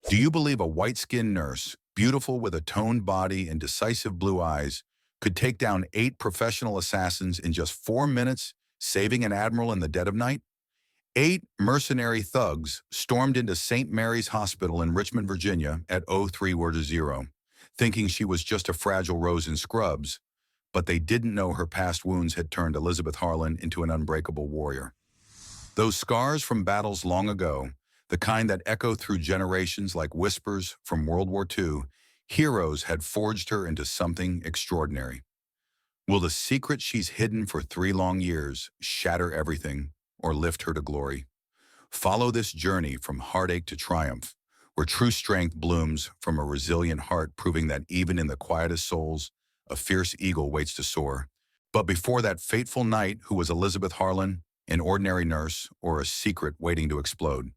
Do you believe a white-skinned nurse, beautiful with a toned body and decisive blue eyes, could take down 8 professional assassins in just 4 minutes, saving an admiral in the dead of night? 8 mercenary thugs stormed into St. Mary's Hospital in Richmond, Virginia at 03:00, thinking she was just a fragile rose in scrubs, but they didn't know her past wounds had turned Elizabeth Harlan into an unbreakable warrior. Those scars from battles long ago, the kind that echo through generations like whispers from World War II, heroes had forged her into something extraordinary. Will the secret she's hidden for 3 long years shatter everything or lift her to glory? Follow this journey from heartache to triumph, where true strength blooms from a resilient heart, proving that even in the quietest souls, a fierce eagle waits to soar. But before that fateful night, who was Elizabeth Harlan, an ordinary nurse, or a secret waiting to explode?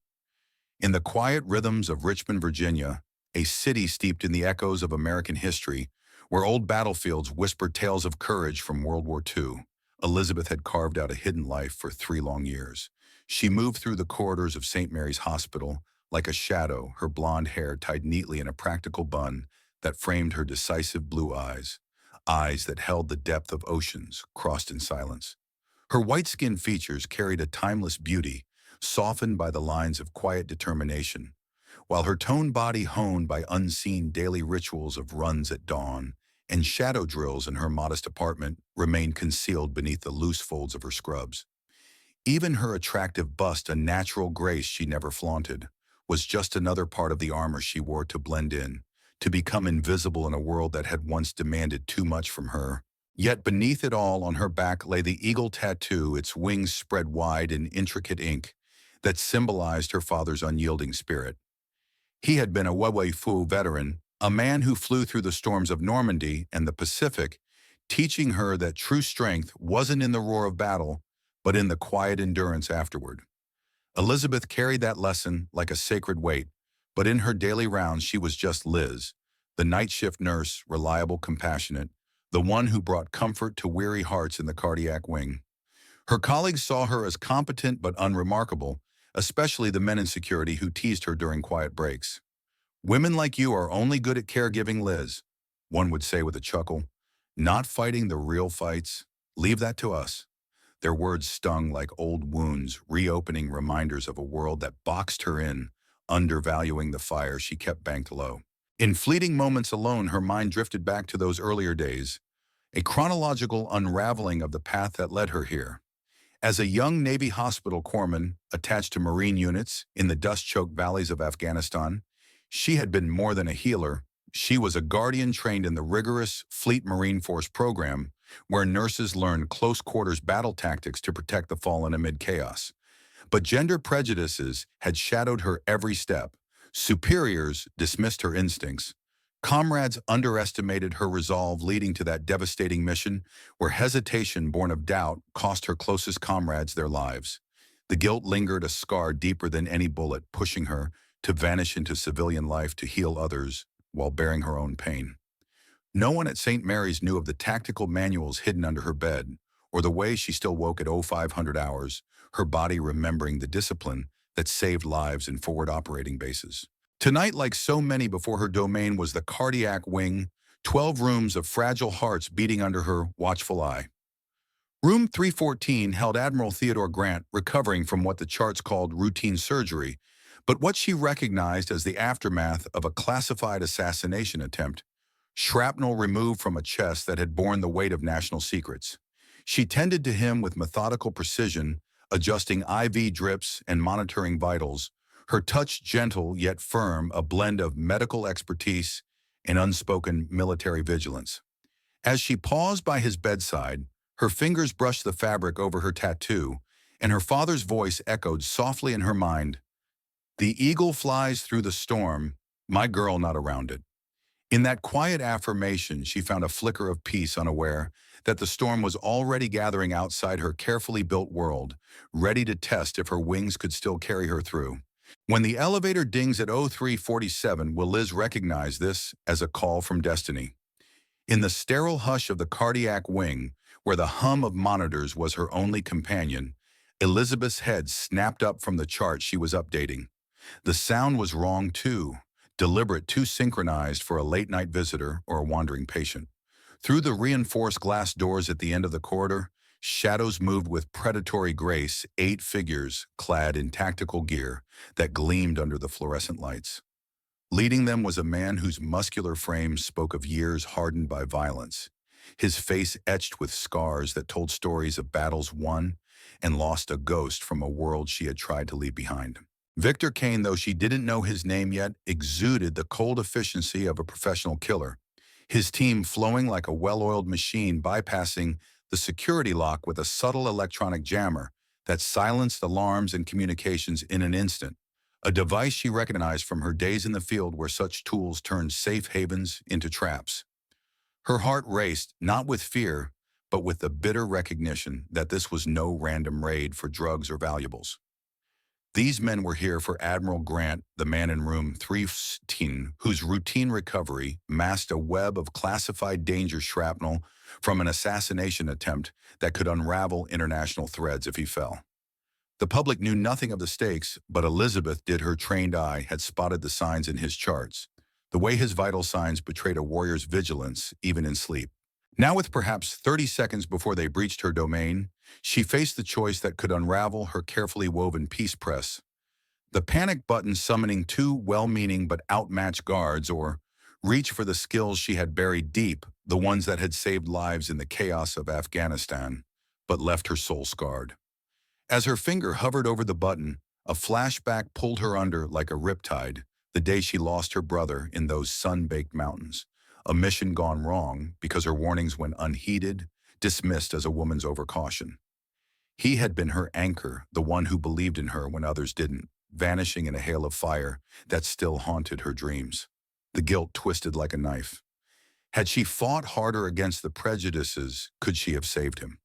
In the quiet rhythms of Richmond, Virginia, a city steeped in the echoes of American history, where old battlefields whispered tales of courage from World War II, Elizabeth had carved out a hidden life for 3 long years. She moved through the corridors of St. Mary's Hospital like a shadow, her blonde hair tied neatly in a practical bun that framed her decisive blue eyes, eyes that held the depth of oceans crossed in silence. Her white-skinned features carried a timeless beauty, softened by the lines of quiet determination, while her toned body honed by unseen daily rituals of runs at dawn and shadow drills in her modest apartment remained concealed beneath the loose folds of her scrubs. Even her attractive bust, a natural grace she never flaunted, was just another part of the armor she wore to blend in, to become invisible in a world that had once demanded too much from her. Yet beneath it all, on her back, lay the eagle tattoo, its wings spread wide in intricate ink, that symbolized her father's unyielding spirit. He had been a WWII veteran, a man who flew through the storms of Normandy and the Pacific, teaching her that true strength wasn't in the roar of battle, but in the quiet endurance afterward. Elizabeth carried that lesson like a sacred weight, but in her daily rounds she was just Liz, the night shift nurse, reliable, compassionate, the one who brought comfort to weary hearts in the cardiac wing. Her colleagues saw her as competent but unremarkable, especially the men in security who teased her during quiet breaks. "Women like you are only good at caregiving, Liz," one would say with a chuckle. "Not fighting the real fights. Leave that to us." Their words stung like old wounds, reopening reminders of a world that boxed her in, undervaluing the fire she kept banked low. In fleeting moments alone, her mind drifted back to those earlier days, a chronological unraveling of the path that led her here. As a young Navy hospital corpsman attached to Marine units in the dust-choked valleys of Afghanistan, she had been more than a healer. She was a guardian trained in the rigorous Fleet Marine Force program, where nurses learned close-quarters battle tactics to protect the fallen amid chaos. But gender prejudices had shadowed her every step. Superiors dismissed her instincts. Comrades underestimated her resolve, leading to that devastating mission where hesitation born of doubt cost her closest comrades their lives. The guilt lingered, a scar deeper than any bullet, pushing her to vanish into civilian life to heal others while bearing her own pain. No one at St. Mary's knew of the tactical manuals hidden under her bed, or the way she still woke at 0500 hours, her body remembering the discipline that saved lives in forward operating bases. Tonight, like so many before her domain, was the cardiac wing, 12 rooms of fragile hearts beating under her watchful eye. Room 314 held Admiral Theodore Grant, recovering from what the charts called routine surgery, but what she recognized as the aftermath of a classified assassination attempt, shrapnel removed from a chest that had borne the weight of national secrets. She tended to him with methodical precision, adjusting IV drips and monitoring vitals, her touch gentle yet firm, a blend of medical expertise and unspoken military vigilance. As she paused by his bedside, her fingers brushed the fabric over her tattoo, and her father's voice echoed softly in her mind, "The eagle flies through the storm, my girl not around it." In that quiet affirmation, she found a flicker of peace, unaware that the storm was already gathering outside her carefully built world, ready to test if her wings could still carry her through. When the elevator dings at 03:47, will Liz recognize this as a call from destiny? In the sterile hush of the cardiac wing, where the hum of monitors was her only companion, Elizabeth's head snapped up from the chart she was updating. The sound was wrong too. deliberate, too synchronized for a late-night visitor or a wandering patient. Through the reinforced glass doors at the end of the corridor, shadows moved with predatory grace, 8 figures clad in tactical gear that gleamed under the fluorescent lights. Leading them was a man whose muscular frame spoke of years hardened by violence, his face etched with scars that told stories of battles won and lost, a ghost from a world she had tried to leave behind. Victor Kane, though she didn't know his name yet, exuded the cold efficiency of a professional killer, his team flowing like a well-oiled machine, bypassing the security lock with a subtle electronic jammer that silenced alarms and communications in an instant, a device she recognized from her days in the field where such tools turned safe havens into traps. Her heart raced, not with fear, but with the bitter recognition that this was no random raid for drugs or valuables. These men were here for Admiral Grant, the man in room 315, whose routine recovery masked a web of classified danger shrapnel from an assassination attempt that could unravel international threads if he fell. The public knew nothing of the stakes, but Elizabeth did. Her trained eye had spotted the signs in his charts, the way his vital signs betrayed a warrior's vigilance, even in sleep. Now, with perhaps 30 seconds before they breached her domain, she faced the choice that could unravel her carefully woven peace press. The panic button summoning 2 well-meaning but outmatched guards, or reach for the skills she had buried deep, the ones that had saved lives in the chaos of Afghanistan, but left her soul scarred. As her finger hovered over the button, a flashback pulled her under like a riptide, the day she lost her brother in those sun-baked mountains. A mission gone wrong because her warnings went unheeded, dismissed as a woman's overcaution. He had been her anchor, the one who believed in her when others didn't, vanishing in a hail of fire that still haunted her dreams. The guilt twisted like a knife. Had she fought harder against the prejudices, could she have saved him?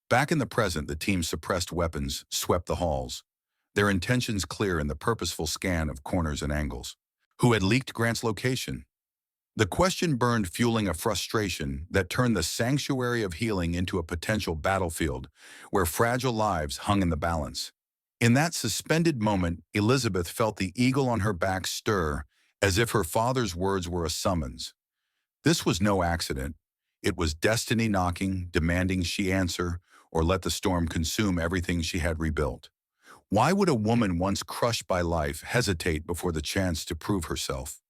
Back in the present, the team's suppressed weapons swept the halls, their intentions clear in the purposeful scan of corners and angles. Who had leaked Grant's location? The question burned, fueling a frustration that turned the sanctuary of healing into a potential battlefield where fragile lives hung in the balance. In that suspended moment, Elizabeth felt the eagle on her back stir, as if her father's words were a summons. This was no accident. It was destiny knocking, demanding she answer or let the storm consume everything she had rebuilt. Why would a woman once crushed by life hesitate before the chance to prove herself?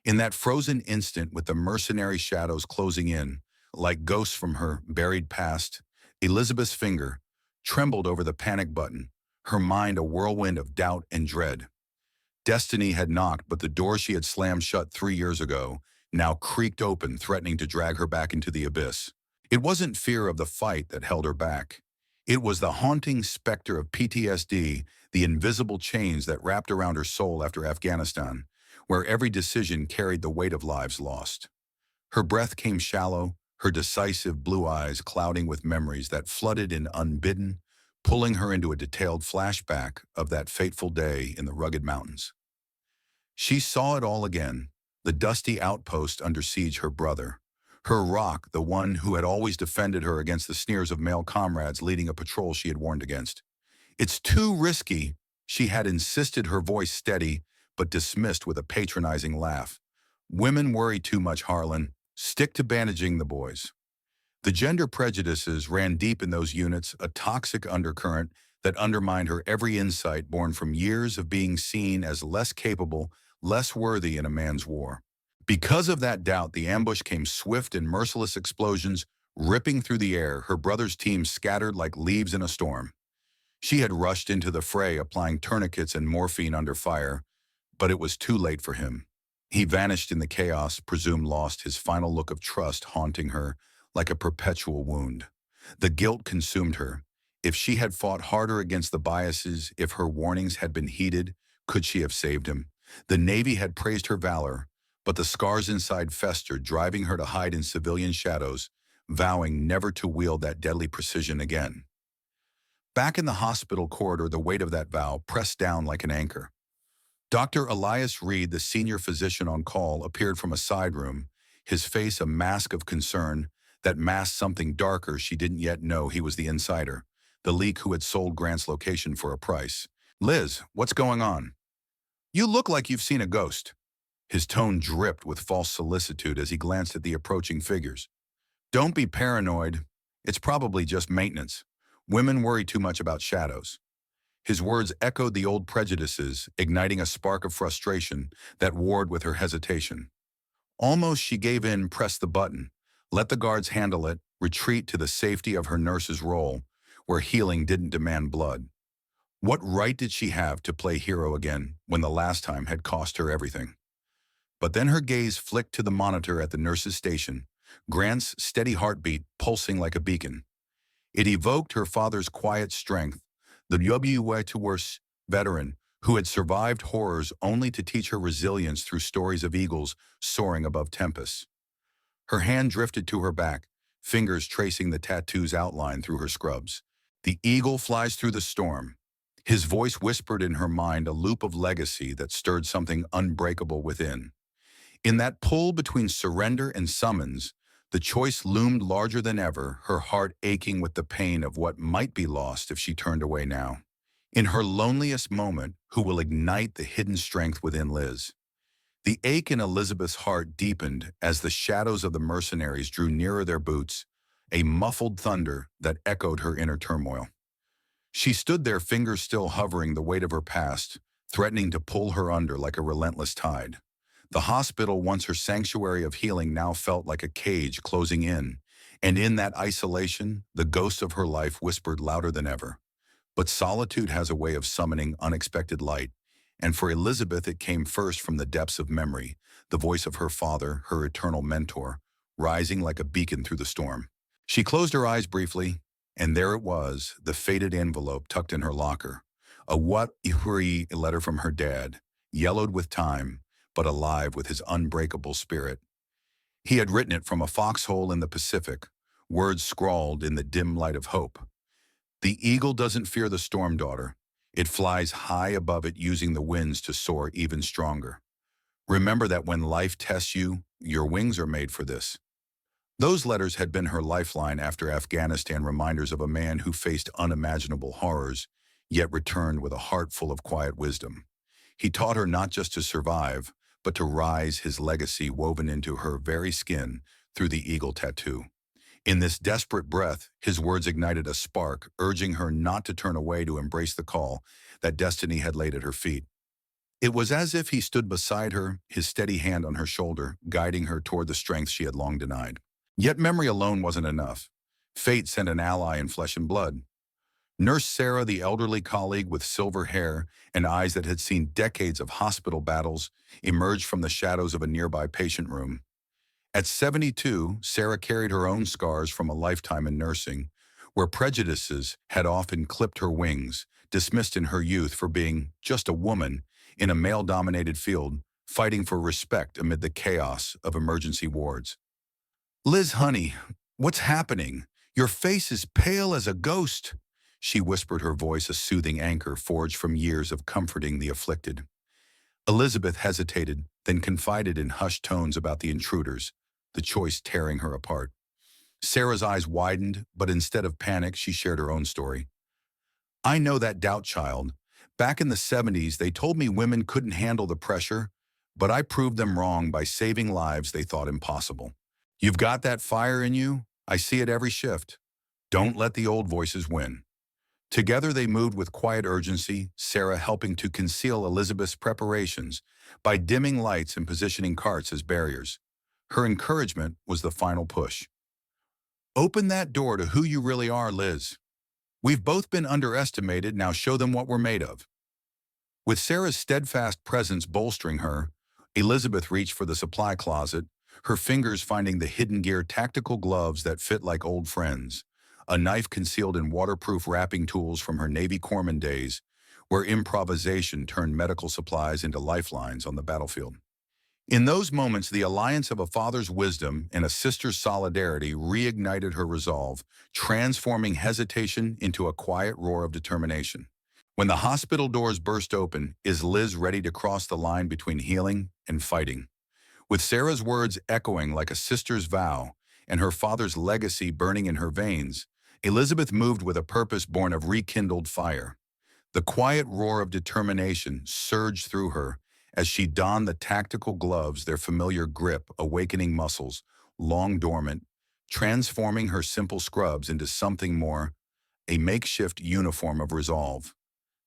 In that frozen instant, with the mercenary shadows closing in, like ghosts from her buried past, Elizabeth's finger trembled over the panic button, her mind a whirlwind of doubt and dread. Destiny had knocked, but the door she had slammed shut 3 years ago now creaked open, threatening to drag her back into the abyss. It wasn't fear of the fight that held her back. It was the haunting specter of PTSD, the invisible chains that wrapped around her soul after Afghanistan, where every decision carried the weight of lives lost. Her breath came shallow, her decisive blue eyes clouding with memories that flooded in unbidden, pulling her into a detailed flashback of that fateful day in the rugged mountains. She saw it all again, the dusty outpost under siege, her brother, her rock, the one who had always defended her against the sneers of male comrades leading a patrol she had warned against. "It's too risky," she had insisted, her voice steady, but dismissed with a patronizing laugh. "Women worry too much, Harlan. Stick to bandaging the boys." The gender prejudices ran deep in those units, a toxic undercurrent that undermined her every insight born from years of being seen as less capable, less worthy in a man's war. Because of that doubt, the ambush came swift and merciless explosions, ripping through the air, her brother's team scattered like leaves in a storm. She had rushed into the fray, applying tourniquets and morphine under fire, but it was too late for him. He vanished in the chaos, presumed lost, his final look of trust haunting her like a perpetual wound. The guilt consumed her. If she had fought harder against the biases, if her warnings had been heeded, could she have saved him? The Navy had praised her valor, but the scars inside festered, driving her to hide in civilian shadows, vowing never to wield that deadly precision again. Back in the hospital corridor, the weight of that vow pressed down like an anchor. Dr. Elias Reed, the senior physician on call, appeared from a side room, his face a mask of concern that masked something darker. She didn't yet know he was the insider, the leak who had sold Grant's location for a price. "Liz, what's going on? You look like you've seen a ghost." His tone dripped with false solicitude as he glanced at the approaching figures. Don't be paranoid. It's probably just maintenance. Women worry too much about shadows. His words echoed the old prejudices, igniting a spark of frustration that warred with her hesitation. Almost she gave in, pressed the button, let the guards handle it, retreat to the safety of her nurse's role, where healing didn't demand blood. What right did she have to play hero again when the last time had cost her everything? But then her gaze flicked to the monitor at the nurse's station, Grant's steady heartbeat pulsing like a beacon. It evoked her father's quiet strength, the WWII veteran who had survived horrors only to teach her resilience through stories of eagles soaring above tempests. Her hand drifted to her back, fingers tracing the tattoo's outline through her scrubs. The eagle flies through the storm. His voice whispered in her mind a loop of legacy that stirred something unbreakable within. In that pull between surrender and summons, the choice loomed larger than ever, her heart aching with the pain of what might be lost if she turned away now. In her loneliest moment, who will ignite the hidden strength within Liz? The ache in Elizabeth's heart deepened as the shadows of the mercenaries drew nearer their boots, a muffled thunder that echoed her inner turmoil. She stood there, fingers still hovering the weight of her past, threatening to pull her under like a relentless tide. The hospital, once her sanctuary of healing, now felt like a cage closing in, and in that isolation, the ghost of her life whispered louder than ever. But solitude has a way of summoning unexpected light, and for Elizabeth it came first from the depths of memory, the voice of her father, her eternal mentor, rising like a beacon through the storm. She closed her eyes briefly, and there it was, the faded envelope tucked in her locker. A WWII letter from her dad, yellowed with time, but alive with his unbreakable spirit. He had written it from a foxhole in the Pacific, words scrawled in the dim light of hope. The eagle doesn't fear the storm, daughter. It flies high above it, using the winds to soar even stronger. Remember that when life tests you, your wings are made for this. Those letters had been her lifeline after Afghanistan, reminders of a man who faced unimaginable horrors, yet returned with a heart full of quiet wisdom. He taught her not just to survive, but to rise, his legacy woven into her very skin through the eagle tattoo. In this desperate breath, his words ignited a spark, urging her not to turn away, to embrace the call that destiny had laid at her feet. It was as if he stood beside her, his steady hand on her shoulder, guiding her toward the strength she had long denied. Yet memory alone wasn't enough. Fate sent an ally in flesh and blood. Nurse Sarah, the elderly colleague with silver hair and eyes that had seen decades of hospital battles, emerged from the shadows of a nearby patient room. At 72, Sarah carried her own scars from a lifetime in nursing, where prejudices had often clipped her wings, dismissed in her youth for being just a woman in a male-dominated field, fighting for respect amid the chaos of emergency wards. "Liz, honey, what's happening? Your face is pale as a ghost," she whispered, her voice a soothing anchor forged from years of comforting the afflicted. Elizabeth hesitated, then confided in hushed tones about the intruders, the choice tearing her apart. Sarah's eyes widened, but instead of panic, she shared her own story. "I know that doubt, child. Back in the 70s, they told me women couldn't handle the pressure, but I proved them wrong by saving lives they thought impossible. You've got that fire in you. I see it every shift. Don't let the old voices win." Together they moved with quiet urgency, Sarah helping to conceal Elizabeth's preparations by dimming lights and positioning carts as barriers. Her encouragement was the final push. "Open that door to who you really are, Liz. We've both been underestimated, now show them what we're made of." With Sarah's steadfast presence bolstering her, Elizabeth reached for the supply closet, her fingers finding the hidden gear, tactical gloves that fit like old friends, a knife concealed in waterproof wrapping tools from her Navy corpsman days, where improvisation turned medical supplies into lifelines on the battlefield. In those moments, the alliance of a father's wisdom and a sister's solidarity reignited her resolve, transforming hesitation into a quiet roar of determination. When the hospital doors burst open, is Liz ready to cross the line between healing and fighting? With Sarah's words echoing like a sister's vow and her father's legacy burning in her veins, Elizabeth moved with a purpose born of rekindled fire. The quiet roar of determination surged through her as she donned the tactical gloves, their familiar grip, awakening muscles, long dormant, transforming her simple scrubs into something more, a makeshift uniform of resolve.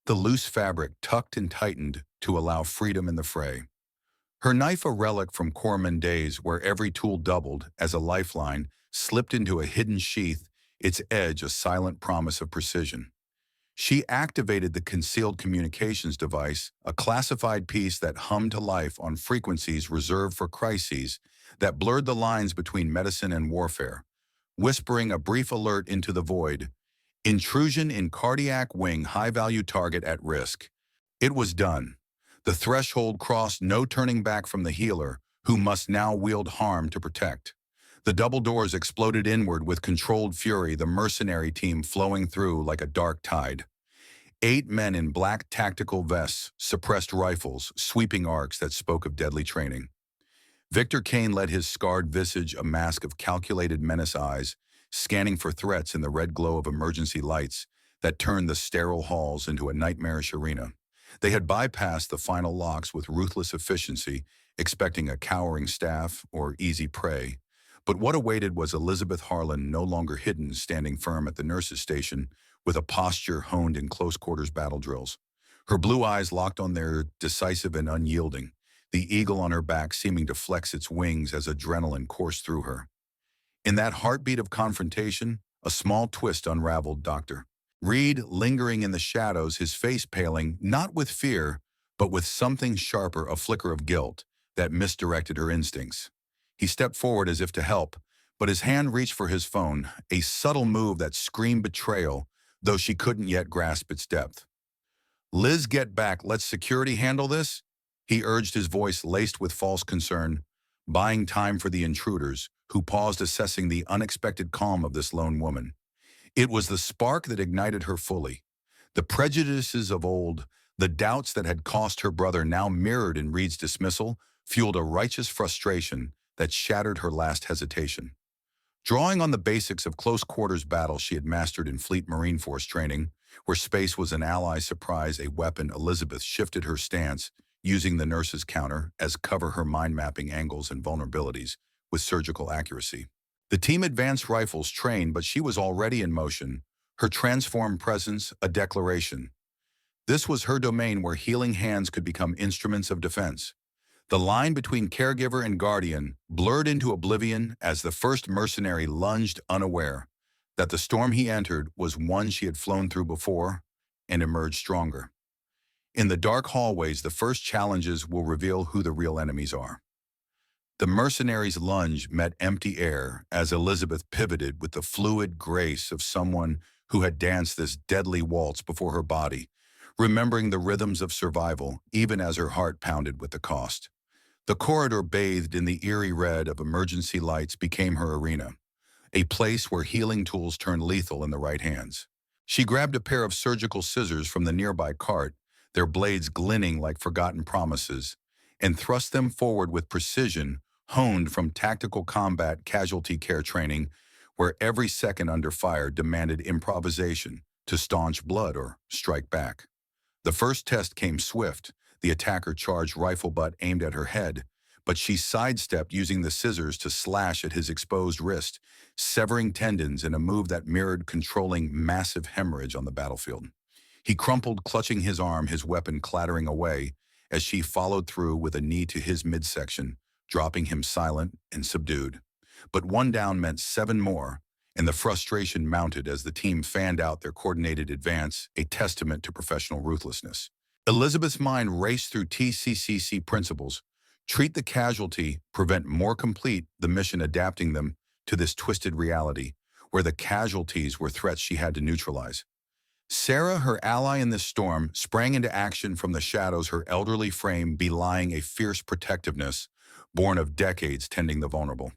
The loose fabric tucked and tightened to allow freedom in the fray. Her knife, a relic from corpsman days where every tool doubled as a lifeline, slipped into a hidden sheath, its edge a silent promise of precision. She activated the concealed communications device, a classified piece that hummed to life on frequencies reserved for crises that blurred the lines between medicine and warfare, whispering a brief alert into the void. Intrusion in cardiac wing, high-value target at risk. It was done. The threshold crossed, no turning back from the healer, who must now wield harm to protect. The double doors exploded inward with controlled fury, the mercenary team flowing through like a dark tide. 8 men in black tactical vests, suppressed rifles, sweeping arcs that spoke of deadly training. Victor Kane led, his scarred visage a mask of calculated menace eyes, scanning for threats in the red glow of emergency lights that turned the sterile halls into a nightmarish arena. They had bypassed the final locks with ruthless efficiency, expecting a cowering staff or easy prey. But what awaited was Elizabeth Harlan, no longer hidden, standing firm at the nurse's station with a posture honed in close-quarters battle drills. Her blue eyes locked on their, decisive and unyielding, the eagle on her back seeming to flex its wings as adrenaline coursed through her. In that heartbeat of confrontation, a small twist unraveled Dr. Reed, lingering in the shadows, his face paling, not with fear, but with something sharper, a flicker of guilt that misdirected her instincts. He stepped forward as if to help, but his hand reached for his phone, a subtle move that screamed betrayal, though she couldn't yet grasp its depth. "Liz, get back. Let security handle this," he urged, his voice laced with false concern, buying time for the intruders, who paused, assessing the unexpected calm of this lone woman. It was the spark that ignited her fully. The prejudices of old, the doubts that had cost her brother, now mirrored in Reed's dismissal, fueled a righteous frustration that shattered her last hesitation. Drawing on the basics of close-quarters battle she had mastered in Fleet Marine Force training, where space was an ally surprise, a weapon, Elizabeth shifted her stance, using the nurse's counter as cover, her mind-mapping angles and vulnerabilities with surgical accuracy. The team advanced rifles trained, but she was already in motion, her transformed presence a declaration. This was her domain, where healing hands could become instruments of defense. The line between caregiver and guardian blurred into oblivion as the first mercenary lunged, unaware that the storm he entered was one she had flown through before and emerged stronger. In the dark hallways, the first challenges will reveal who the real enemies are. The mercenary's lunge met empty air as Elizabeth pivoted with the fluid grace of someone who had danced this deadly waltz before her body, remembering the rhythms of survival even as her heart pounded with the cost. The corridor, bathed in the eerie red of emergency lights, became her arena, a place where healing tools turned lethal in the right hands. She grabbed a pair of surgical scissors from the nearby cart, their blades glinting like forgotten promises, and thrust them forward with precision honed from tactical combat casualty care training, where every second under fire demanded improvisation to staunch blood or strike back. The first test came swift. The attacker charged, rifle butt aimed at her head, but she sidestepped, using the scissors to slash at his exposed wrist, severing tendons in a move that mirrored controlling massive hemorrhage on the battlefield. He crumpled, clutching his arm, his weapon clattering away, as she followed through with a knee to his midsection, dropping him silent and subdued. But one down meant 7 more, and the frustration mounted as the team fanned out their coordinated advance, a testament to professional ruthlessness. Elizabeth's mind raced through TCCC principles: treat the casualty, prevent more complete, the mission adapting them to this twisted reality, where the casualties were threats she had to neutralize. Sarah, her ally in this storm, sprang into action from the shadows, her elderly frame belying a fierce protectiveness born of decades tending the vulnerable.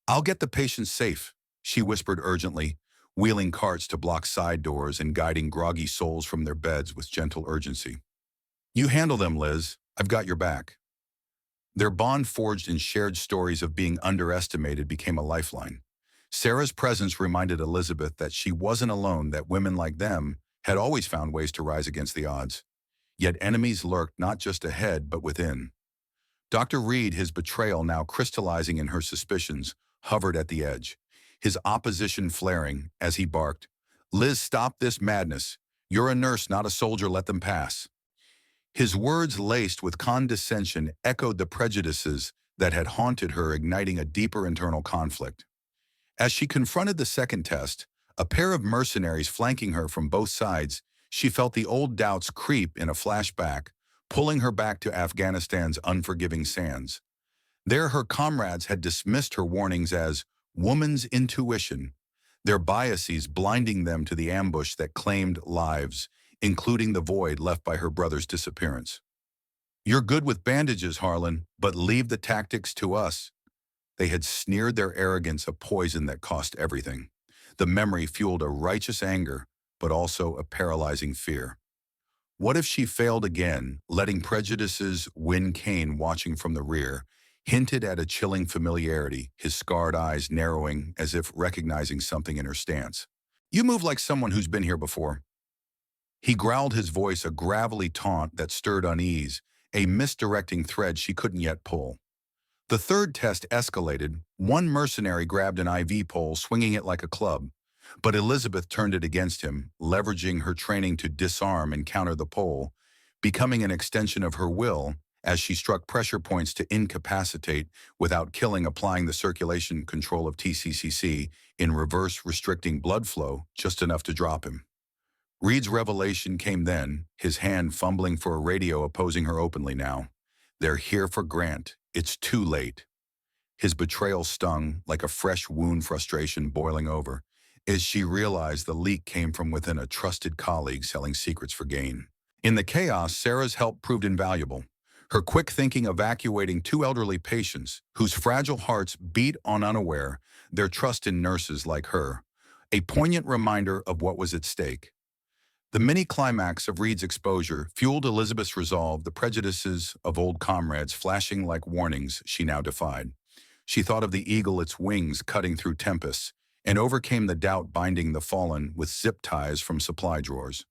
"I'll get the patients safe," she whispered urgently, wheeling carts to block side doors and guiding groggy souls from their beds with gentle urgency. "You handle them, Liz. I've got your back." Their bond, forged in shared stories of being underestimated, became a lifeline. Sarah's presence reminded Elizabeth that she wasn't alone, that women like them had always found ways to rise against the odds. Yet enemies lurked not just ahead but within. Dr. Reed, his betrayal now crystallizing in her suspicions, hovered at the edge, his opposition flaring as he barked, "Liz, stop this madness. You're a nurse, not a soldier. Let them pass." His words, laced with condescension, echoed the prejudices that had haunted her, igniting a deeper internal conflict. As she confronted the second test, a pair of mercenaries flanking her from both sides, she felt the old doubts creep in a flashback, pulling her back to Afghanistan's unforgiving sands. There, her comrades had dismissed her warnings as woman's intuition, their biases blinding them to the ambush that claimed lives, including the void left by her brother's disappearance. "You're good with bandages, Harlan, but leave the tactics to us." They had sneered, their arrogance a poison that cost everything. The memory fueled a righteous anger, but also a paralyzing fear. What if she failed again, letting prejudices win? Kane, watching from the rear, hinted at a chilling familiarity, his scarred eyes narrowing as if recognizing something in her stance. "You move like someone who's been here before." He growled, his voice a gravelly taunt that stirred unease, a misdirecting thread she couldn't yet pull. The third test escalated. One mercenary grabbed an IV pole, swinging it like a club. But Elizabeth turned it against him, leveraging her training to disarm and counter the pole, becoming an extension of her will as she struck pressure points to incapacitate without killing, applying the circulation control of TCCC in reverse, restricting blood flow just enough to drop him. Reed's revelation came then, his hand fumbling for a radio, opposing her openly now. "They're here for Grant. It's too late." His betrayal stung like a fresh wound, frustration boiling over, as she realized the leak came from within, a trusted colleague selling secrets for gain. In the chaos, Sarah's help proved invaluable. Her quick thinking evacuating two elderly patients whose fragile hearts beat on unaware, their trust in nurses like her, a poignant reminder of what was at stake. The mini-climax of Reed's exposure fueled Elizabeth's resolve, the prejudices of old comrades flashing like warnings she now defied. She thought of the eagle, its wings cutting through tempests, and overcame the doubt binding the fallen with zip ties from supply drawers.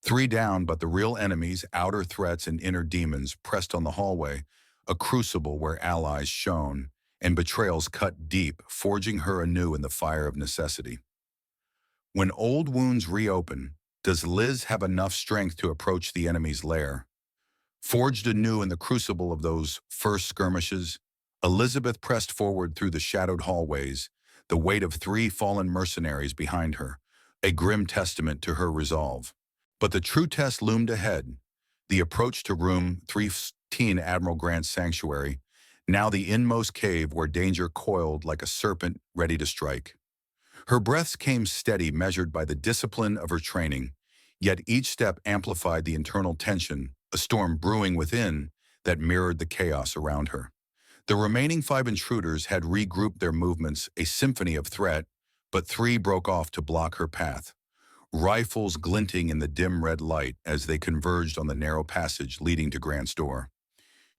3 down, but the real enemies, outer threats and inner demons, pressed on the hallway, a crucible where allies shone, and betrayals cut deep, forging her anew in the fire of necessity. When old wounds reopen, does Liz have enough strength to approach the enemy's lair? Forged anew in the crucible of those first skirmishes, Elizabeth pressed forward through the shadowed hallways, the weight of 3 fallen mercenaries behind her, a grim testament to her resolve. But the true test loomed ahead, the approach to room 315, Admiral Grant's sanctuary, now the inmost cave where danger coiled like a serpent ready to strike. Her breaths came steady, measured by the discipline of her training, yet each step amplified the internal tension, a storm brewing within that mirrored the chaos around her. The remaining 5 intruders had regrouped their movements, a symphony of threat, but 3 broke off to block her path, rifles glinting in the dim red light as they converged on the narrow passage leading to Grant's door.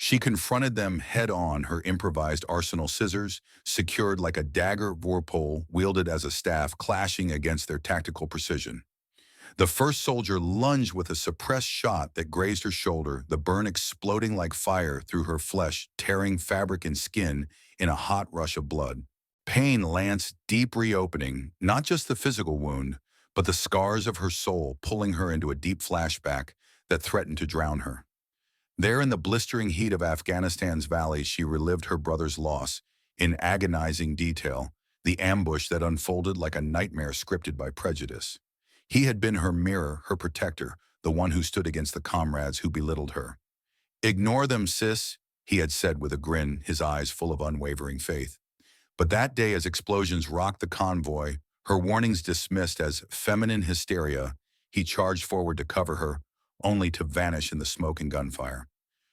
She confronted them head-on, her improvised arsenal, scissors, secured like a dagger vorpal wielded as a staff, clashing against their tactical precision. The first soldier lunged with a suppressed shot that grazed her shoulder, the burn exploding like fire through her flesh, tearing fabric and skin in a hot rush of blood. Pain lanced deep, reopening, not just the physical wound, but the scars of her soul, pulling her into a deep flashback that threatened to drown her. There in the blistering heat of Afghanistan's valleys, she relived her brother's loss in agonizing detail, the ambush that unfolded like a nightmare scripted by prejudice. He had been her mirror, her protector, the one who stood against the comrades who belittled her. "Ignore them, sis," he had said with a grin, his eyes full of unwavering faith. But that day, as explosions rocked the convoy, her warnings dismissed as feminine hysteria, he charged forward to cover her, only to vanish in the smoke and gunfire.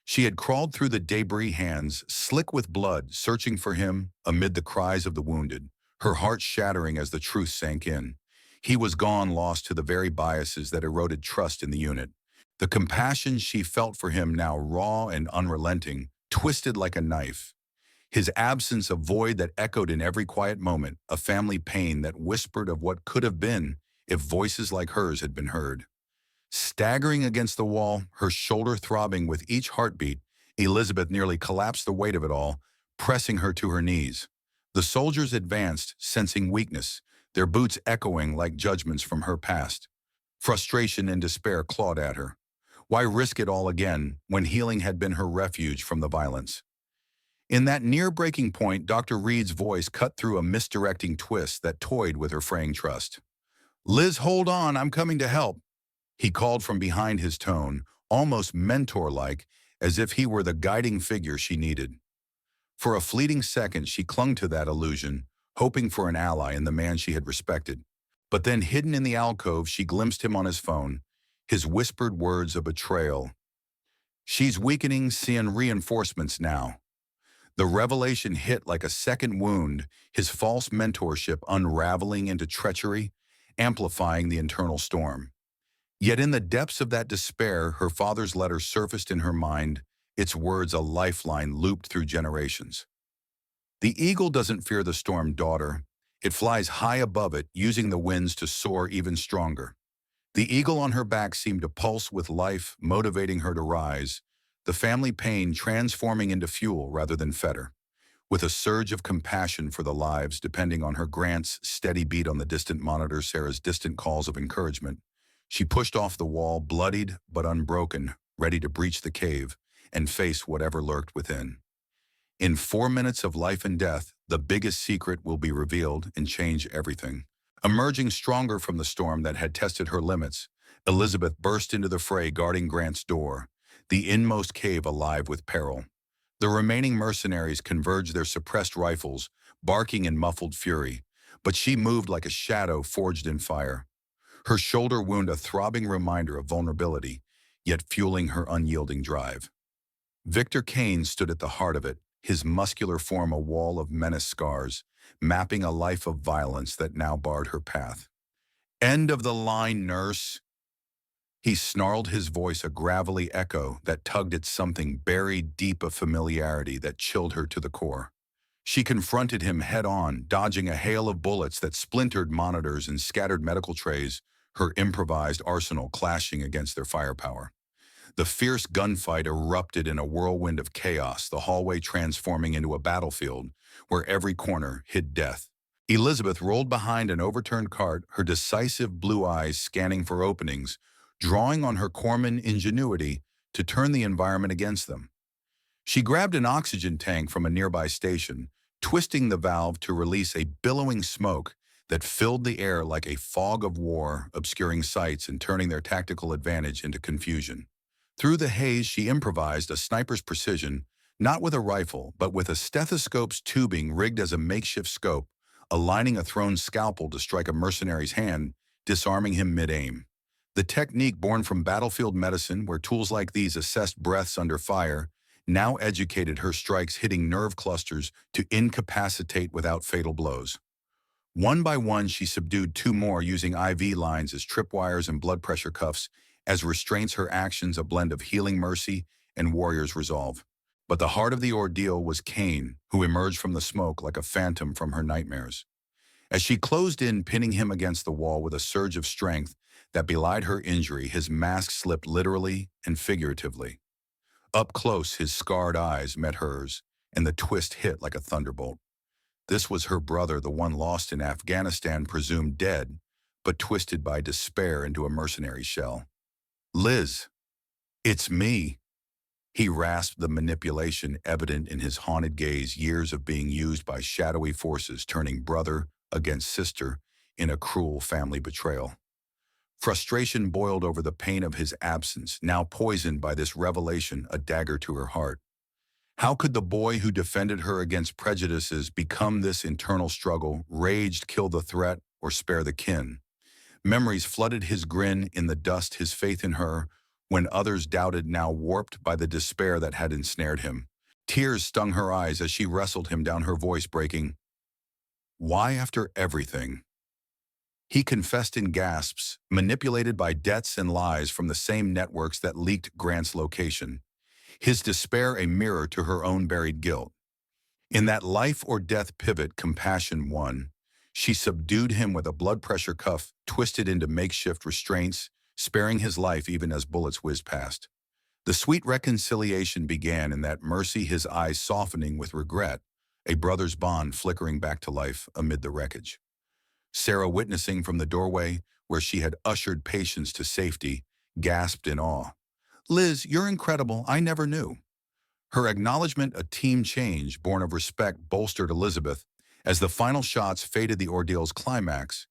She had crawled through the debris, hands slick with blood, searching for him amid the cries of the wounded, her heart shattering as the truth sank in. He was gone, lost to the very biases that eroded trust in the unit. The compassion she felt for him, now raw and unrelenting, twisted like a knife. His absence, a void that echoed in every quiet moment, a family pain that whispered of what could have been if voices like hers had been heard. Staggering against the wall, her shoulder throbbing with each heartbeat, Elizabeth nearly collapsed the weight of it all, pressing her to her knees. The soldiers advanced, sensing weakness, their boots echoing like judgments from her past. Frustration and despair clawed at her. Why risk it all again when healing had been her refuge from the violence? In that near breaking point, Dr. Reed's voice cut through a misdirecting twist that toyed with her fraying trust. "Liz, hold on, I'm coming to help," he called from behind his tone, almost mentor-like, as if he were the guiding figure she needed. For a fleeting second, she clung to that illusion, hoping for an ally in the man she had respected. But then, hidden in the alcove, she glimpsed him on his phone, his whispered words of betrayal. "She's weakening, seeing reinforcements now." The revelation hit like a second wound, his false mentorship unraveling into treachery, amplifying the internal storm. Yet in the depths of that despair, her father's letter surfaced in her mind, its words a lifeline looped through generations. "The eagle doesn't fear the storm, daughter. It flies high above it, using the winds to soar even stronger." The eagle on her back seemed to pulse with life, motivating her to rise, the family pain transforming into fuel rather than fetter. With a surge of compassion for the lives depending on her Grant's steady beat on the distant monitor, Sarah's distant calls of encouragement, she pushed off the wall, bloodied but unbroken, ready to breach the cave and face whatever lurked within. In 4 minutes of life and death, the biggest secret will be revealed and change everything. Emerging stronger from the storm that had tested her limits, Elizabeth burst into the fray, guarding Grant's door, the inmost cave alive with peril. The remaining mercenaries converged their suppressed rifles, barking in muffled fury, but she moved like a shadow forged in fire. Her shoulder wound a throbbing reminder of vulnerability, yet fueling her unyielding drive. Victor Kane stood at the heart of it, his muscular form a wall of menace scars, mapping a life of violence that now barred her path. "End of the line, nurse," he snarled, his voice a gravelly echo that tugged at something buried deep of familiarity that chilled her to the core. She confronted him head-on, dodging a hail of bullets that splintered monitors and scattered medical trays, her improvised arsenal clashing against their firepower. The fierce gunfight erupted in a whirlwind of chaos, the hallway transforming into a battlefield where every corner hid death. Elizabeth rolled behind an overturned cart, her decisive blue eyes scanning for openings, drawing on her corpsman ingenuity to turn the environment against them. She grabbed an oxygen tank from a nearby station, twisting the valve to release a billowing smoke that filled the air like a fog of war, obscuring sights and turning their tactical advantage into confusion. Through the haze, she improvised a sniper's precision, not with a rifle, but with a stethoscope's tubing rigged as a makeshift scope, aligning a thrown scalpel to strike a mercenary's hand, disarming him mid-aim. The technique born from battlefield medicine, where tools like these assessed breaths under fire, now educated her strikes, hitting nerve clusters to incapacitate without fatal blows. One by one, she subdued two more, using IV lines as tripwires and blood pressure cuffs as restraints, her actions a blend of healing mercy and warrior's resolve. But the heart of the ordeal was Kane, who emerged from the smoke like a phantom from her nightmares. As she closed in, pinning him against the wall with a surge of strength that belied her injury, his mask slipped literally and figuratively. Up close, his scarred eyes met hers, and the twist hit like a thunderbolt. This was her brother, the one lost in Afghanistan, presumed dead, but twisted by despair into a mercenary shell. "Liz, it's me." He rasped, the manipulation evident in his haunted gaze, years of being used by shadowy forces, turning brother against sister in a cruel family betrayal. Frustration boiled over the pain of his absence, now poisoned by this revelation, a dagger to her heart. How could the boy who defended her against prejudices become this internal struggle, raged, kill the threat, or spare the kin? Memories flooded his grin in the dust, his faith in her, when others doubted, now warped by the despair that had ensnared him. Tears stung her eyes as she wrestled him down, her voice breaking. "Why after everything?" He confessed in gasps, manipulated by debts and lies from the same networks that leaked Grant's location. His despair a mirror to her own buried guilt. In that life-or-death pivot, compassion won. She subdued him with a blood pressure cuff twisted into makeshift restraints, sparing his life even as bullets whizzed past. The sweet reconciliation began in that mercy, his eyes softening with regret, a brother's bond flickering back to life amid the wreckage. Sarah, witnessing from the doorway where she had ushered patients to safety, gasped in awe. "Liz, you're incredible. I never knew." Her acknowledgement, a team change born of respect, bolstered Elizabeth as the final shots faded the ordeal's climax,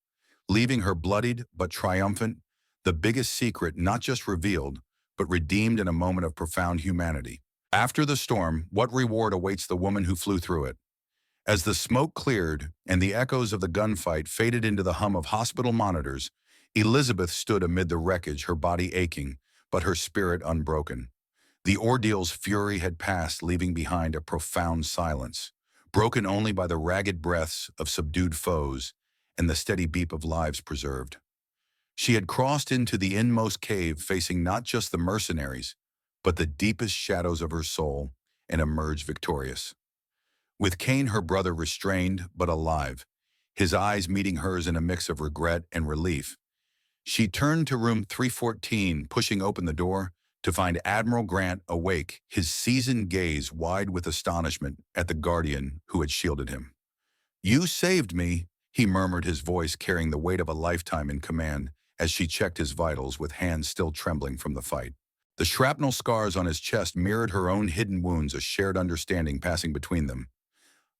leaving her bloodied but triumphant, the biggest secret not just revealed, but redeemed in a moment of profound humanity. After the storm, what reward awaits the woman who flew through it? As the smoke cleared and the echoes of the gunfight faded into the hum of hospital monitors, Elizabeth stood amid the wreckage, her body aching, but her spirit unbroken. The ordeal's fury had passed, leaving behind a profound silence, broken only by the ragged breaths of subdued foes and the steady beat of lives preserved. She had crossed into the inmost cave, facing not just the mercenaries, but the deepest shadows of her soul, and emerged victorious. With Kane, her brother, restrained but alive, his eyes meeting hers in a mix of regret and relief, she turned to room 314, pushing open the door to find Admiral Grant awake, his seasoned gaze wide with astonishment at the guardian who had shielded him. "You saved me," he murmured, his voice carrying the weight of a lifetime in command, as she checked his vitals with hands still trembling from the fight. The shrapnel scars on his chest mirrored her own hidden wounds, a shared understanding passing between them.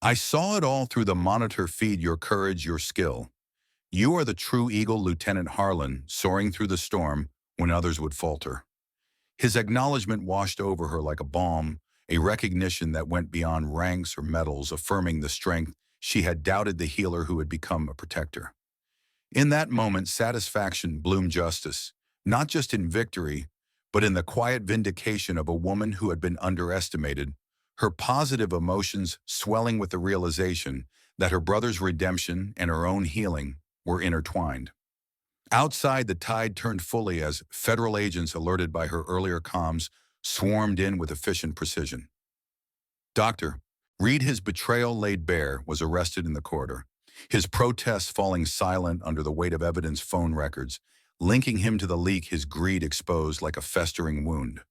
"I saw it all through the monitor feed, your courage, your skill. You are the true eagle, Lieutenant Harlan, soaring through the storm when others would falter." His acknowledgement washed over her like a balm, a recognition that went beyond ranks or medals, affirming the strength she had doubted the healer who had become a protector. In that moment, satisfaction bloomed, justice, not just in victory, but in the quiet vindication of a woman who had been underestimated, her positive emotions swelling with the realization that her brother's redemption and her own healing were intertwined. Outside, the tide turned fully as federal agents, alerted by her earlier comms, swarmed in with efficient precision. Dr. Reed, his betrayal laid bare, was arrested in the corridor, his protests falling silent under the weight of evidence, phone records, linking him to the leak, his greed exposed like a festering wound.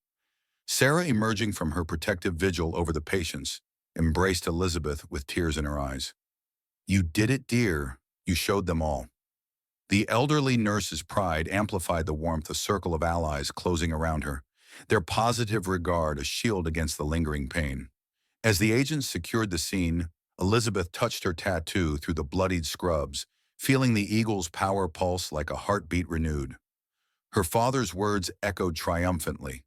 Sarah, emerging from her protective vigil over the patients, embraced Elizabeth with tears in her eyes. "You did it, dear. You showed them all." The elderly nurse's pride amplified the warmth, a circle of allies closing around her, their positive regard a shield against the lingering pain. As the agents secured the scene, Elizabeth touched her tattoo through the bloodied scrubs, feeling the eagle's power pulse like a heartbeat renewed. Her father's words echoed triumphantly.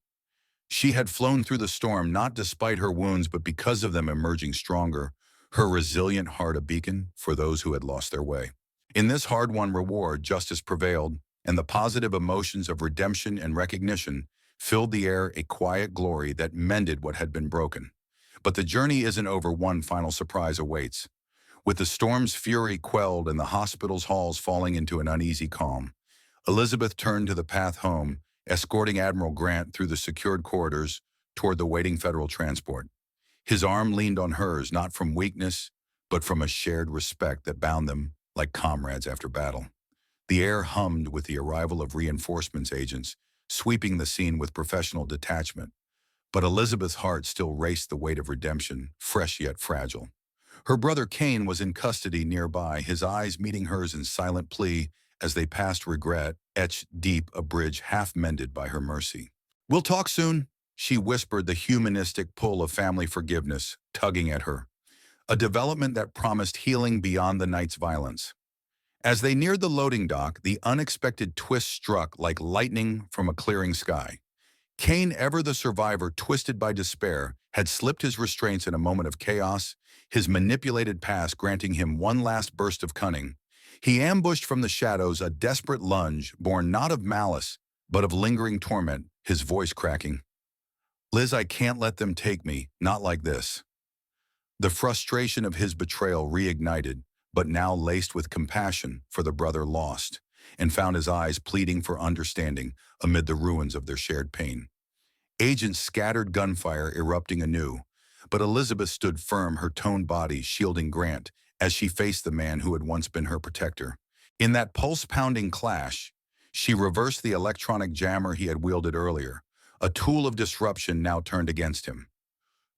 She had flown through the storm not despite her wounds, but because of them, emerging stronger, her resilient heart a beacon for those who had lost their way. In this hard-won reward, justice prevailed, and the positive emotions of redemption and recognition filled the air, a quiet glory that mended what had been broken. But the journey isn't over. One final surprise awaits. With the storm's fury quelled and the hospital's halls falling into an uneasy calm, Elizabeth turned to the path home, escorting Admiral Grant through the secured corridors toward the waiting federal transport. His arm leaned on hers, not from weakness, but from a shared respect that bound them like comrades after battle. The air hummed with the arrival of reinforcements, agents sweeping the scene with professional detachment. But Elizabeth's heart still raced, the weight of redemption, fresh yet fragile. Her brother Kane was in custody nearby, his eyes meeting hers in silent plea as they passed, regret etched deep, a bridge half mended by her mercy. "We'll talk soon," she whispered, the humanistic pull of family forgiveness tugging at her, a development that promised healing beyond the night's violence. As they neared the loading dock, the unexpected twist struck like lightning from a clearing sky. Kane, ever the survivor, twisted by despair, had slipped his restraints in a moment of chaos, his manipulated past granting him one last burst of cunning. He ambushed from the shadows, a desperate lunge born not of malice, but of lingering torment, his voice cracking. "Liz, I can't let them take me, not like this." The frustration of his betrayal reignited, but now laced with compassion for the brother lost, and found his eyes pleading for understanding amid the ruins of their shared pain. Agents scattered, gunfire erupting anew, but Elizabeth stood firm, her toned body shielding Grant as she faced the man who had once been her protector. In that pulse-pounding clash, She reversed the electronic jammer he had wielded earlier, a tool of disruption now turned against him.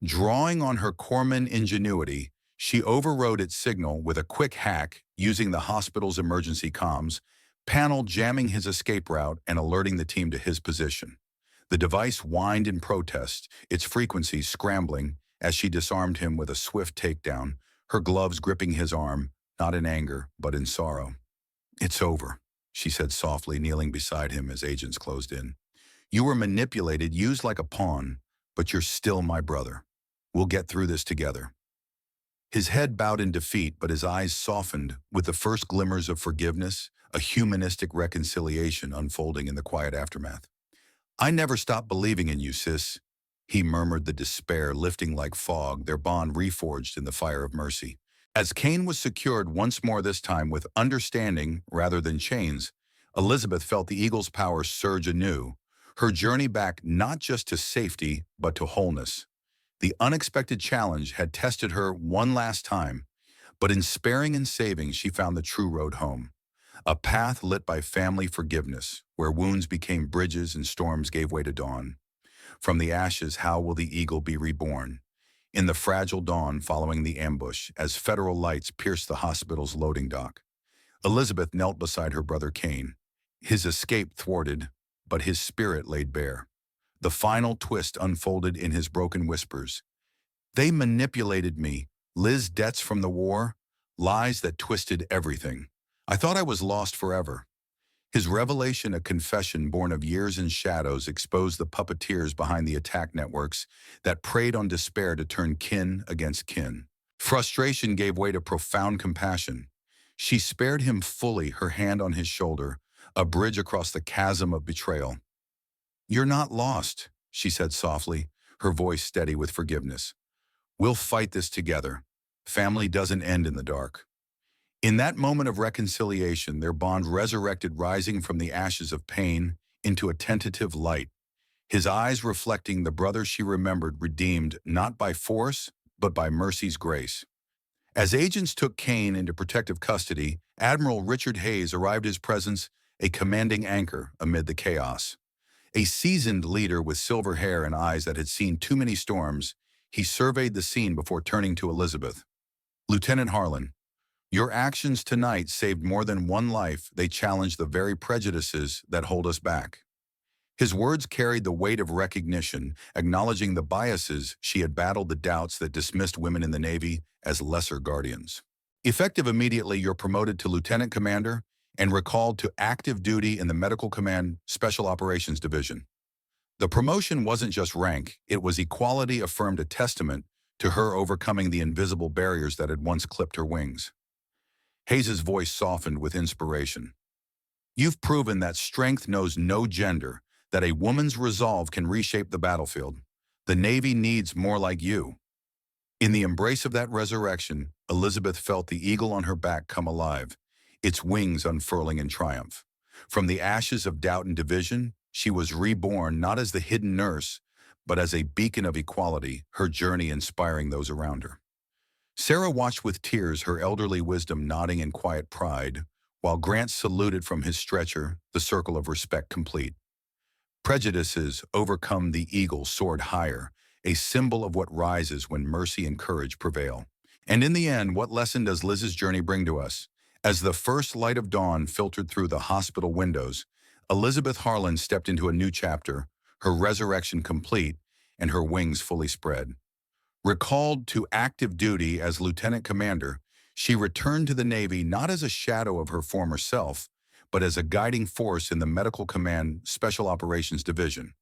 Drawing on her corpsman ingenuity, she overrode its signal with a quick hack using the hospital's emergency comms, panel jamming his escape route and alerting the team to his position. The device whined in protest, its frequency scrambling as she disarmed him with a swift takedown, her gloves gripping his arm, not in anger, but in sorrow. "It's over," she said softly, kneeling beside him as agents closed in. "You were manipulated, used like a pawn, but you're still my brother. We'll get through this together." His head bowed in defeat, but his eyes softened with the first glimmers of forgiveness, a humanistic reconciliation unfolding in the quiet aftermath. "I never stopped believing in you, sis," he murmured, the despair lifting like fog, their bond reforged in the fire of mercy. As Kane was secured once more, this time with understanding rather than chains, Elizabeth felt the eagle's power surge anew, her journey back not just to safety, but to wholeness. The unexpected challenge had tested her one last time, but in sparing and saving, she found the true road home. A path lit by family forgiveness, where wounds became bridges and storms gave way to dawn. From the ashes, how will the eagle be reborn? In the fragile dawn following the ambush, as federal lights pierced the hospital's loading dock, Elizabeth knelt beside her brother Kane, his escape thwarted, but his spirit laid bare. The final twist unfolded in his broken whispers. "They manipulated me, Liz, debts from the war, lies that twisted everything. I thought I was lost forever." His revelation, a confession born of years and shadows, exposed the puppeteers behind the attack networks that preyed on despair to turn kin against kin. Frustration gave way to profound compassion. She spared him fully, her hand on his shoulder, a bridge across the chasm of betrayal. "You're not lost," she said softly, her voice steady with forgiveness. "We'll fight this together. Family doesn't end in the dark." In that moment of reconciliation, their bond resurrected, rising from the ashes of pain into a tentative light, his eyes reflecting the brother she remembered, redeemed not by force, but by mercy's grace. As agents took Kane into protective custody, Admiral Richard Hayes arrived, his presence a commanding anchor amid the chaos. A seasoned leader with silver hair and eyes that had seen too many storms, he surveyed the scene before turning to Elizabeth. "Lieutenant Harlan, your actions tonight saved more than one life. They challenged the very prejudices that hold us back." His words carried the weight of recognition, acknowledging the biases she had battled, the doubts that dismissed women in the Navy as lesser guardians. Effective immediately, you're promoted to Lieutenant Commander and recalled to active duty in the Medical Command Special Operations Division. The promotion wasn't just rank, it was equality, affirmed, a testament to her overcoming the invisible barriers that had once clipped her wings. Hayes's voice softened with inspiration. "You've proven that strength knows no gender, that a woman's resolve can reshape the battlefield. The Navy needs more like you." In the embrace of that resurrection, Elizabeth felt the eagle on her back come alive, its wings unfurling in triumph. From the ashes of doubt and division, she was reborn not as the hidden nurse, but as a beacon of equality, her journey inspiring those around her. Sarah watched with tears, her elderly wisdom nodding in quiet pride, while Grant saluted from his stretcher, the circle of respect complete. Prejudices overcome, the eagle soared higher, a symbol of what rises when mercy and courage prevail. And in the end, what lesson does Liz's journey bring to us? As the first light of dawn filtered through the hospital windows, Elizabeth Harlan stepped into a new chapter, her resurrection complete and her wings fully spread. Recalled to active duty as Lieutenant Commander, she returned to the Navy not as a shadow of her former self, but as a guiding force in the Medical Command Special Operations Division.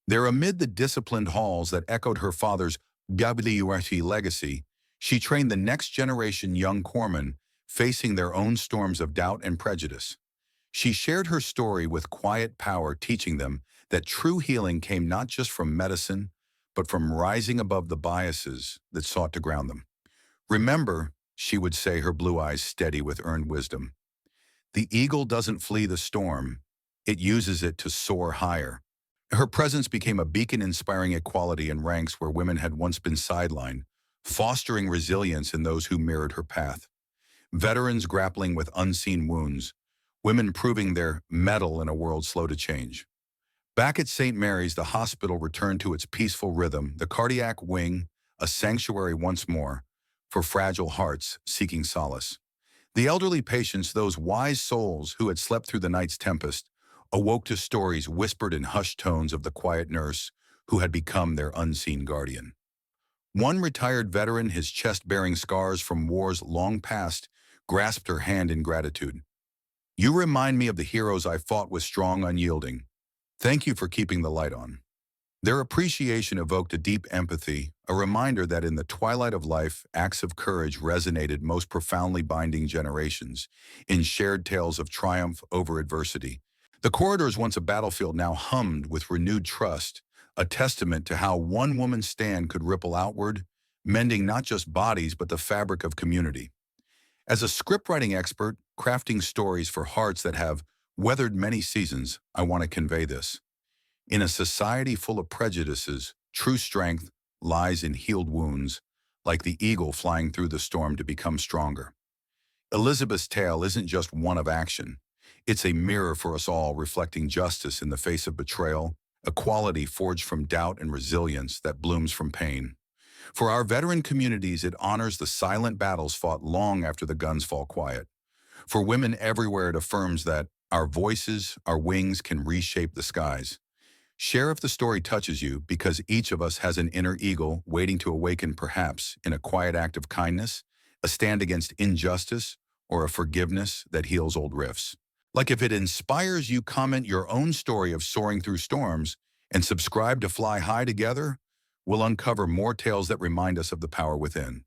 There, amid the disciplined halls that echoed her father's WWII legacy, she trained the next generation young corpsmen facing their own storms of doubt and prejudice. She shared her story with quiet power, teaching them that true healing came not just from medicine, but from rising above the biases that sought to ground them. "Remember," she would say, her blue eyes steady with earned wisdom, "the eagle doesn't flee the storm, it uses it to soar higher." Her presence became a beacon, inspiring equality in ranks where women had once been sidelined, fostering resilience in those who mirrored her path. Veterans grappling with unseen wounds, women proving their mettle in a world slow to change. Back at St. Mary's, the hospital returned to its peaceful rhythm, the cardiac wing, a sanctuary once more, for fragile hearts seeking solace. The elderly patients, those wise souls who had slept through the night's tempest, awoke to stories whispered in hushed tones of the quiet nurse who had become their unseen guardian. One retired veteran, his chest bearing scars from wars long past, grasped her hand in gratitude. "You remind me of the heroes I fought with, strong, unyielding. Thank you for keeping the light on." Their appreciation evoked a deep empathy, a reminder that in the twilight of life, acts of courage resonated most profoundly, binding generations in shared tales of triumph over adversity. The corridors, once a battlefield, now hummed with renewed trust, a testament to how one woman's stand could ripple outward, mending not just bodies but the fabric of community. As a scriptwriting expert, crafting stories for hearts that have weathered many seasons, I want to convey this. In a society full of prejudices, true strength lies in healed wounds, like the eagle flying through the storm to become stronger. Elizabeth's tale isn't just one of action. It's a mirror for us all, reflecting justice in the face of betrayal, equality forged from doubt, and resilience that blooms from pain. For our veteran communities, it honors the silent battles fought long after the guns fall quiet. For women everywhere, it affirms that our voices, our wings can reshape the skies. Share if the story touches you, because each of us has an inner eagle waiting to awaken, perhaps in a quiet act of kindness, a stand against injustice, or a forgiveness that heals old rifts. Like, if it inspires you, comment your own story of soaring through storms and subscribe to Fly High Together. We'll uncover more tales that remind us of the power within.